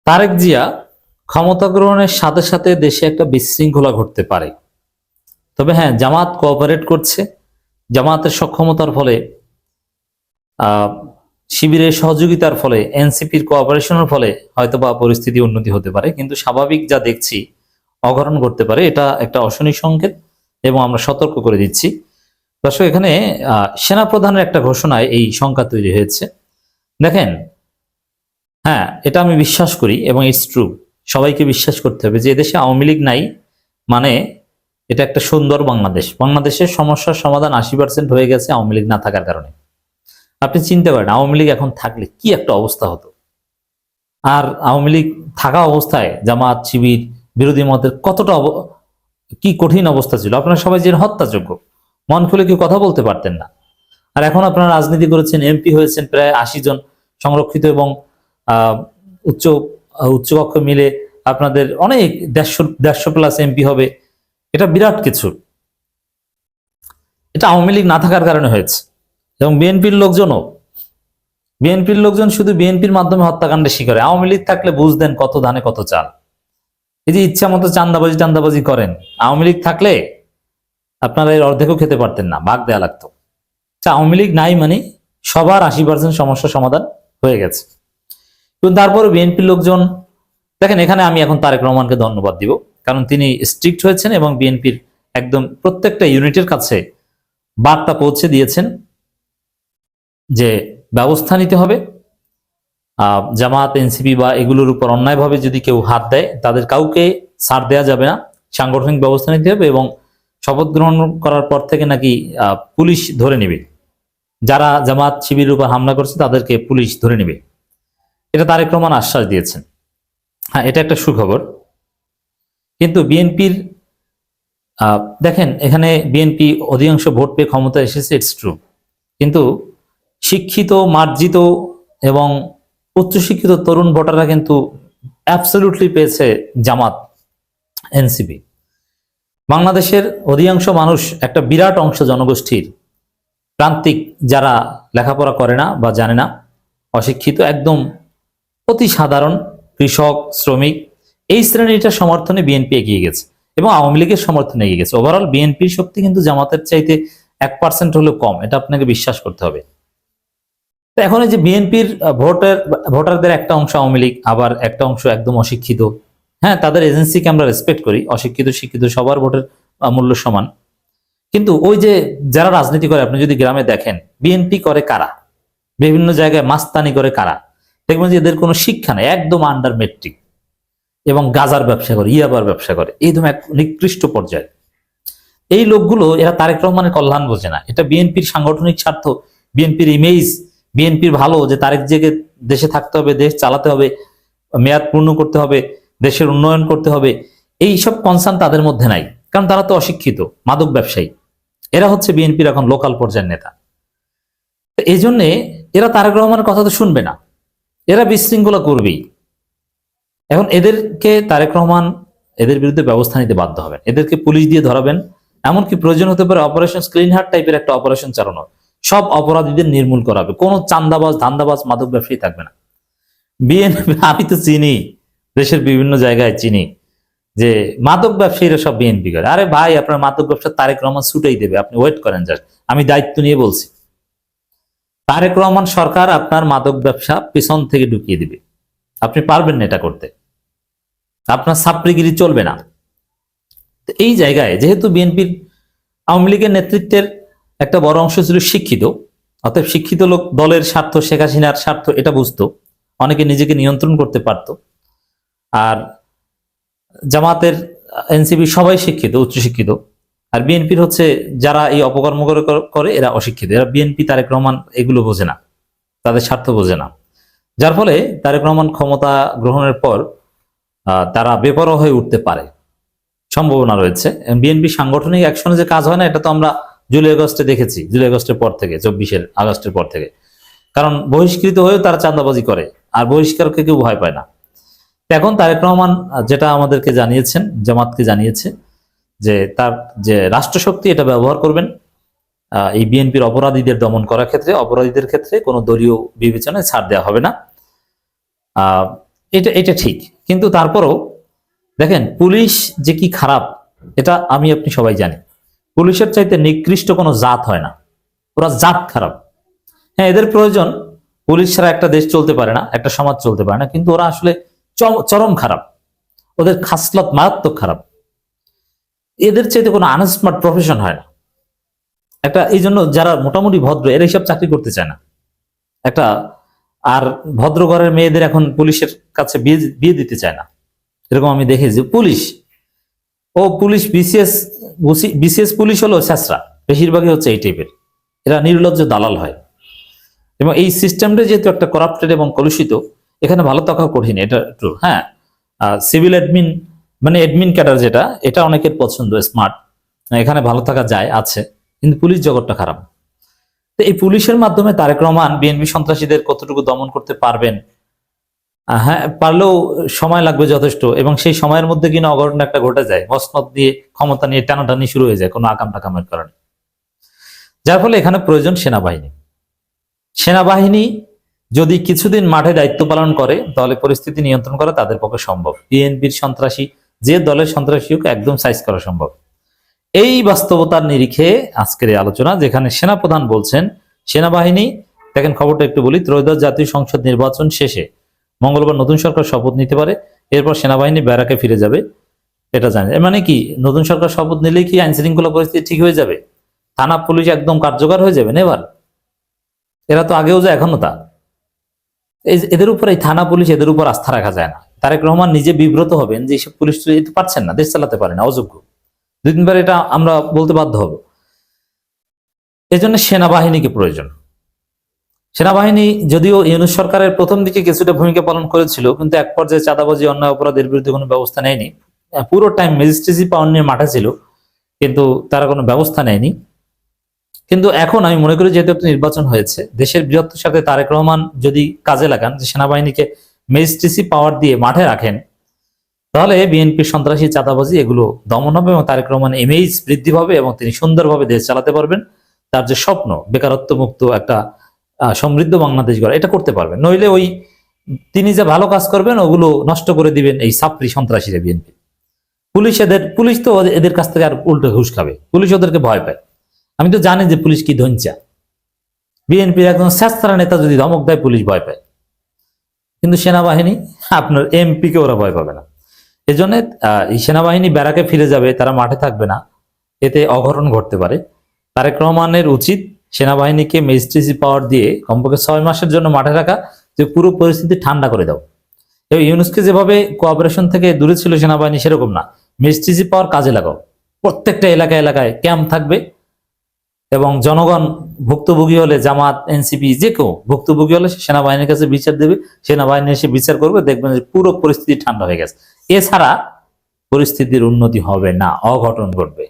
তারেক জিয়া ক্ষমতা গ্রহণের সাথে সাথে দেশে একটা বিশৃঙ্খলা ঘটতে পারে। তবে হ্যাঁ, জামাত কোঅপারেট করছে। জামাতের সক্ষমতার ফলে, আহ শিবিরের সহযোগিতার ফলে, এনসিপির কোঅপারেশনের ফলে হয়তোবা পরিস্থিতি উন্নতি হতে পারে, কিন্তু স্বাভাবিক যা দেখছি অঘটন ঘটতে পারে, এটা একটা অশনি সংকেত এবং আমরা সতর্ক করে দিচ্ছি। দর্শক, এখানে সেনাপ্রধানের একটা ঘোষণায় এই শঙ্কা তৈরি হয়েছে। দেখেন, হ্যাঁ, এটা আমি বিশ্বাস করি এবং ইটস ট্রু। সবাইকে বিশ্বাস করতে হবে যে এদেশে আওয়ামী লীগ নাই মানে এটা একটা সুন্দর বাংলাদেশ। বাংলাদেশের সমস্যার সমাধান 80% হয়ে গেছে আওয়ামী লীগ না থাকার কারণে। আপনি চিন্তা করেন, আওয়ামী লীগ এখন থাকলে কি একটা অবস্থা হতো। আর আওয়ামী লীগ থাকা অবস্থায় জামাত শিবির বিরোধী মতের কতটা কি কঠিন অবস্থা ছিল, আপনারা সবাই যে হত্যাযোগ্য, মন খুলে কেউ কথা বলতে পারতেন না। আর এখন আপনারা রাজনীতি করেছেন, এমপি হয়েছেন প্রায় 80 জন, সংরক্ষিত এবং আহ উচ্চ উচ্চকক্ষ মিলে আপনাদের অনেক 150 প্লাস এমপি হবে। এটা বিরাট কিছু। এটা আওয়ামী লীগ না থাকার কারণে হয়েছে। এবং বিএনপির লোকজন শুধু বিএনপির মাধ্যমে হত্যাকাণ্ডের শিকার। আওয়ামী লীগ থাকলে বুঝতেন কত ধানে কত চাল। এই যে ইচ্ছা মতো চান্দাবাজি করেন, আওয়ামী লীগ থাকলে আপনারা এর অর্ধেকও খেতে পারতেন না, ভাগ দেয়া লাগতো। আওয়ামী লীগ নাই মানে সবার 80% সমস্যার সমাধান হয়ে গেছে। কিন্তু তারপরে বিএনপির লোকজন, দেখেন, এখানে আমি এখন তারেক রহমানকে ধন্যবাদ দিব, কারণ তিনি স্ট্রিক্ট হয়েছেন এবং বিএনপির একদম প্রত্যেকটা ইউনিটের কাছে বার্তা পৌঁছে দিয়েছেন যে ব্যবস্থা নিতে হবে। জামাত, এনসিপি বা এগুলোর উপর অন্যায়ভাবে যদি কেউ হাত দেয়, তাদের কাউকে ছাড় দেওয়া যাবে না, সাংগঠনিক ব্যবস্থা নিতে হবে। এবং শপথ গ্রহণ করার পর থেকে নাকি পুলিশ ধরে নেবে, যারা জামাত শিবিরের উপর হামলা করছে তাদেরকে পুলিশ ধরে নেবে। এটা তারেক রহমান আশ্বাস দিয়েছেন। হ্যাঁ, এটা একটা সুখবর। কিন্তু বিএনপির দেখেন, এখানে বিএনপি অধিকাংশ ভোট পেয়ে ক্ষমতা এসেছে, ইটস ট্রু। কিন্তু শিক্ষিত, মার্জিত এবং উচ্চশিক্ষিত তরুণ ভোটাররা কিন্তু অ্যাবসলিউটলি পেয়েছে জামাত, এনসিপি। বাংলাদেশের অধিকাংশ মানুষ, একটা বিরাট অংশ জনগোষ্ঠীর প্রান্তিক, যারা লেখাপড়া করে না বা জানে না, অশিক্ষিত, একদম অতি সাধারণ কৃষক, শ্রমিক, এই শ্রেণীটার সমর্থনে বিএনপি এগিয়ে গেছে এবং আওয়ামী লীগের সমর্থনে এগিয়ে গেছে। ওভারঅল বিএনপির শক্তি কিন্তু জামাতের চাইতে 1% হলেও কম, এটা আপনাকে বিশ্বাস করতে হবে। তো এখন এই যে বিএনপির ভোটারদের একটা অংশ আওয়ামী লীগ, আবার একটা অংশ একদম অশিক্ষিত। হ্যাঁ, তাদের এজেন্সিকে আমরা রেসপেক্ট করি, অশিক্ষিত শিক্ষিত সবার ভোটের মূল্য সমান। কিন্তু ওই যে যারা রাজনীতি করে, আপনি যদি গ্রামে দেখেন বিএনপি করে কারা, বিভিন্ন জায়গায় মাস্তানি করে কারা, দেখবেন যে এদের কোনো শিক্ষা নেই, একদম আন্ডার মেট্রিক, এবং গাজার ব্যবসা করে, ইয়াবার ব্যবসা করে, একদম এক নিকৃষ্ট পর্যায়ে। এই লোকগুলো, এরা তারেক রহমানের কল্যাণ বোঝে না। এটা বিএনপির সাংগঠনিক স্বার্থ, বিএনপির ইমেজ, বিএনপির ভালো, যে তারেক জিয়াকে দেশে থাকতে হবে, দেশ চালাতে হবে, মেয়াদ পূর্ণ করতে হবে, দেশের উন্নয়ন করতে হবে, এই সব কনসার্ন তাদের মধ্যে নাই। কারণ তারা তো অশিক্ষিত, মাদক ব্যবসায়ী। এরা হচ্ছে বিএনপির এখন লোকাল পর্যায়ের নেতা। এই জন্যে এরা তারেক রহমানের কথা তো শুনবে না, এরা বিশৃঙ্খলা করবেই। এখন এদেরকে তারেক রহমান এদের বিরুদ্ধে ব্যবস্থা নিতে বাধ্য হবেন, এদেরকে পুলিশ দিয়ে ধরাবেন। এমনকি প্রয়োজন হতে পারে অপারেশন স্ক্রিন হার্ট টাইপের একটা অপারেশন চালানো, সব অপরাধীদের নির্মূল করা হবে। কোনো চান্দাবাজ, ধান্দাবাজ, মাদক ব্যবসায়ী থাকবে না। বিএনপি, আমি তো চিনি, দেশের বিভিন্ন জায়গায় চিনি যে মাদক ব্যবসায়ীরা সব বিএনপি করে। আরে ভাই, আপনার মাদক ব্যবসা তারেক রহমান ছুটেই দেবে, আপনি ওয়েট করেন। জাস্ট আমি দায়িত্ব নিয়ে বলছি, তারেক রহমান সরকার আপনার মাদক ব্যবসা পিছন থেকে ঢুকিয়ে দিবে। আপনি পারবেন না এটা করতে, আপনার ছাত্রগিরি চলবে না। এই জায়গায় যেহেতু বিএনপির, আওয়ামী লীগের নেতৃত্বের একটা বড় অংশ ছিল শিক্ষিত, অতএব শিক্ষিত লোক দলের স্বার্থ, শেখ হাসিনার স্বার্থ এটা বুঝতো, অনেকে নিজেকে নিয়ন্ত্রণ করতে পারত। আর জামাতের, এনসিপি সবাই শিক্ষিত, উচ্চশিক্ষিত। আর বিএনপির হচ্ছে যারা এই অপকর্ম করে এরা অশিক্ষিত। এরা বিএনপি, তারেক রহমান এগুলো বোঝে না, তাদের স্বার্থ বোঝে না। যার ফলে তারেক রহমান ক্ষমতা গ্রহণের পর তারা বেপরোয়া হয়ে উঠতে পারে, সম্ভাবনা রয়েছে। বিএনপি সাংগঠনিক অ্যাকশনে যে কাজ হয় না, এটা তো আমরা জুলাই আগস্টে দেখেছি, জুলাই আগস্টের পর থেকে, 24 আগস্টের পর থেকে। কারণ বহিষ্কৃত হয়েও তারা চাঁদাবাজি করে, আর বহিষ্কারকে কেউ ভয় পায় না। এখন তারেক রহমান যেটা আমাদেরকে জানিয়েছেন, জামাতকে জানিয়েছে যে তার যে রাষ্ট্রশক্তি এটা ব্যবহার করবেন এই বিএনপির অপরাধীদের দমন করার ক্ষেত্রে, অপরাধীদের ক্ষেত্রে কোনো দলীয় বিবেচনায় ছাড় দেওয়া হবে না। এটা এটা ঠিক, কিন্তু তারপরও দেখেন পুলিশ যে কি খারাপ এটা আমি আপনি সবাই জানি। পুলিশের চাইতে নিকৃষ্ট কোনো জাত হয় না, ওরা জাত খারাপ। হ্যাঁ, এদের প্রয়োজন, পুলিশ ছাড়া একটা দেশ চলতে পারে না, একটা সমাজ চলতে পারে না, কিন্তু ওরা আসলে চরম খারাপ, ওদের খাসলত মারাত্মক খারাপ। এদের চাইতে কোনো আনস্মার্ট প্রফেশন হয় না একটা। এই জন্য যারা মোটামুটি ভদ্র এরা এইসব চাকরি করতে চায় না একটা। আর ভদ্র ঘরের মেয়েদের এখন পুলিশের কাছে বিয়ে বিয়ে দিতে চায় না, এরকম আমি দেখেছি। পুলিশ বিসিএস বিসিএস পুলিশ হলো ছেঁচড়া, বেশিরভাগই হচ্ছে এই টাইপের, এরা নির্লজ্জ দালাল হয়। এবং এই সিস্টেমটা যেহেতু একটা করাপ্টেড এবং কলুষিত, এখানে ভালো থাকা কঠিন, এটা ট্রু। হ্যাঁ, সিভিল অ্যাডমিন মানে অ্যাডমিন ক্যাডার যেটা, এটা অনেকের পছন্দ, স্মার্ট, এখানে ভালো থাকা যায় আছে, কিন্তু পুলিশ জগৎটা খারাপ। তো এই পুলিশের মাধ্যমে তারেক রহমান বিএনপি সন্ত্রাসীদের কতটুকু দমন করতে পারবেন? হ্যাঁ, পারলেও সময় লাগবে যথেষ্ট, এবং সেই সময়ের মধ্যে কিনা অঘটন একটা ঘটে যায়, মসনদ দিয়ে ক্ষমতা নিয়ে টানাটানি শুরু হয়ে যায় কোনো আকাম টাকামের কারণে। যার ফলে এখানে প্রয়োজন সেনাবাহিনী। সেনাবাহিনী যদি কিছুদিন মাঠে দায়িত্ব পালন করে তাহলে পরিস্থিতি নিয়ন্ত্রণ করা তাদের পক্ষে সম্ভব। বিএনপির সন্ত্রাসী যে দলের সন্ত্রাসী হোক একদম সাইজ করা সম্ভব। এই বাস্তবতার নিরিখে আজকের এই আলোচনা, যেখানে সেনাপ্রধান বলছেন সেনাবাহিনী, দেখেন খবরটা একটু বলি, ত্রয়োদশ জাতীয় সংসদ নির্বাচন শেষে মঙ্গলবার নতুন সরকার শপথ নিতে পারে, এরপর সেনাবাহিনী ব্যারাকে ফিরে যাবে, এটা জানেন। এর মানে কি, নতুন সরকার শপথ নিলেই কি আইন শৃঙ্খলা পরিস্থিতি ঠিক হয়ে যাবে? থানা পুলিশ একদম কার্যকর হয়ে যাবে? নেভার। এরা তো আগেও যায়, এখনো তা। এদের উপর, এই থানা পুলিশ, এদের উপর আস্থা রাখা যায় না। তারেক রহমান নিজে বিব্রত হবেন যে এইসব পুলিশ পারছেন না, দেশ চালাতে পারে না, অযোগ্য। দুই তিনবার এটা আমরা বলতে বাধ্য হব। এজন্য সেনাবাহিনীকে প্রয়োজন। সেনাবাহিনী যদিও ইউনূস সরকারের প্রথম দিকে কিছুটা ভূমিকা পালন করেছিল, কিন্তু এক পর্যায়ে চাঁদাবাজি, অন্যায় অপরাধের বিরুদ্ধে কোনো ব্যবস্থা নেয়নি। পুরো টাইম ম্যাজিস্ট্রেসি পাওয়ার নিয়ে মাঠে ছিল, কিন্তু তারা কোনো ব্যবস্থা নেয়নি। কিন্তু এখন আমি মনে করি, যেহেতু একটা নির্বাচন হয়েছে, দেশের বৃহত্তর সাথে তারেক রহমান যদি কাজে লাগান, যে সেনাবাহিনীকে ম্যাজিস্ট্রেসি পাওয়ার দিয়ে মাঠে রাখেন, তাহলে বিএনপির সন্ত্রাসী, চাঁদাবাজি এগুলো দমন হবে এবং তারেক রহমান ইমেজ বৃদ্ধি পাবে এবং তিনি সুন্দরভাবে দেশ চালাতে পারবেন। তার যে স্বপ্ন, বেকারত্ব মুক্ত একটা সমৃদ্ধ বাংলাদেশ গড়া, এটা করতে পারবেন। নইলে ওই তিনি যে ভালো কাজ করবেন ওগুলো নষ্ট করে দিবেন এই ছাত্রী সন্ত্রাসীরা, বিএনপি। পুলিশ তো এদের কাছ থেকে আর উল্টো ঘুষ খাবে, পুলিশ ওদেরকে ভয় পায়। আমি তো জানি যে পুলিশ কি ধঞ্চা। বিএনপির একজন স্যাঁচড়া নেতা যদি ধমক দেয় পুলিশ ভয় পায়, কিন্তু সেনাবাহিনী, আপনার এমপি কে ওরা ভয় পাবে না। এজন্য এই সেনাবাহিনী ব্যারাকে ফিরে যাবে, তারা মাঠে থাকবে না, এতে অঘটন ঘটতে পারে। তারেক রহমানের উচিত সেনাবাহিনীকে ম্যাজিস্ট্রেসি পাওয়ার দিয়ে কমপক্ষে 6 মাসের জন্য মাঠে রাখা, যে পুরো পরিস্থিতি ঠান্ডা করে দাও। এবং ইউনূসকে যেভাবে কোঅপারেশন থেকে দূরে ছিল সেনাবাহিনী, সেরকম না, ম্যাজিস্ট্রেসি পাওয়ার কাজে লাগাও। প্রত্যেকটা এলাকায় এলাকায় ক্যাম্প থাকবে, এবং জনগণ ভুক্তভোগী হলে, জামাত, এনসিপি যে কেউ ভুক্তভোগী হলে সেনাবাহিনীর কাছে বিচার দেবে, সেনাবাহিনী এসে বিচার করবে, দেখবেন যে পুরো পরিস্থিতি ঠান্ডা হয়ে গেছে। এছাড়া পরিস্থিতির উন্নতি হবে না, অঘটন ঘটবে।